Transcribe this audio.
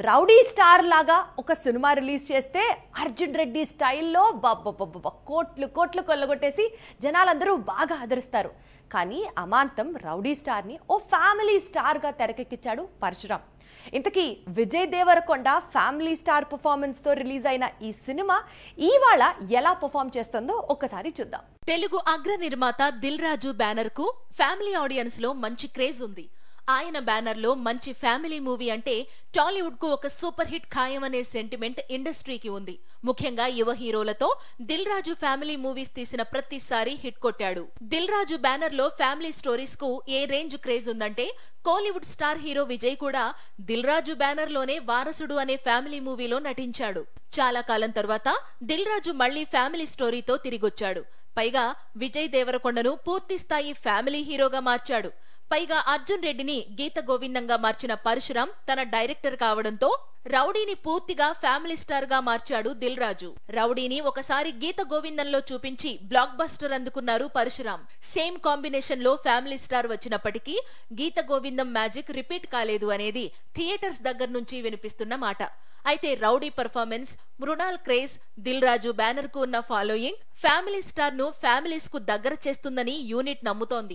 Rowdy star లాగా ఒక cinema release చేస్తే అర్జున్ రెడ్డి స్టైల్లో కోట్లు కోట్లు కొల్లగొట్టేసి జనాలందరూ బాగా ఆదరిస్తారు. కానీ అమాంతం రౌడీ స్టార్ని ఓ ఫ్యామిలీ స్టార్గా తెరకెక్కించాడు పరశురామ్. ఇంతకీ విజయ్ దేవరకొండ ఫ్యామిలీ స్టార్ పర్ఫార్మెన్స్తో రిలీజ్ అయిన ఈ సినిమా ఇవాళ ఎలా పర్ఫార్మ్ చేస్తుందో ఒక్కసారి చూద్దాం. తెలుగు అగ్ర నిర్మాత దిల్ రాజు బ్యానర్ కు ఫ్యామిలీ ఆడియన్స్ లో మంచి క్రేజ్ ఉంది. ఆయన బ్యానర్ లో మంచి ఫ్యామిలీ మూవీ అంటే టాలీవుడ్ కు ఒక సూపర్ హిట్ ఖాయం అనే సెంటిమెంట్ ఇండస్ట్రీకి ఉంది. ముఖ్యంగా యువ హీరోలతో దిల్ రాజు ఫ్యామిలీ మూవీస్ తీసిన ప్రతిసారి హిట్ కొట్టాడు. దిల్ రాజు బ్యానర్ లో ఫ్యామిలీ స్టోరీస్ కు ఏ రేంజ్ క్రేజ్ ఉందంటే కోలీవుడ్ స్టార్ హీరో విజయ్ కూడా దిల్ రాజు బ్యానర్ లోనే వారసుడు అనే ఫ్యామిలీ మూవీలో నటించాడు. చాలా కాలం తర్వాత దిల్ రాజు మళ్లీ ఫ్యామిలీ స్టోరీతో తిరిగొచ్చాడు. పైగా విజయ్ దేవరకొండను పూర్తి స్థాయి ఫ్యామిలీ హీరోగా మార్చాడు. పైగా అర్జున్ రెడ్డిని గీత గోవిందంగా మార్చిన పరశురామ్ తన డైరెక్టర్ కావడంతో రౌడీని పూర్తిగా ఫ్యామిలీ స్టార్ గా మార్చాడు దిల్ రాజు. రౌడీని ఒకసారి గీత గోవిందంలో చూపించి బ్లాక్ బస్టర్ అందుకున్నారు పరశురామ్. సేమ్ కాంబినేషన్ లో ఫ్యామిలీ స్టార్ వచ్చినప్పటికీ గీత గోవిందం మ్యాజిక్ రిపీట్ కాలేదు అనేది థియేటర్స్ దగ్గర నుంచి వినిపిస్తున్న మాట. అయితే rowdy performance, Mrunal craze, Dil Raju banner కు ఉన్న ఫాలోయింగ్ ఫ్యామిలీ స్టార్ ను ఫ్యామిలీస్ కు దగ్గర చేస్తుందని యూనిట్ నమ్ముతోంది.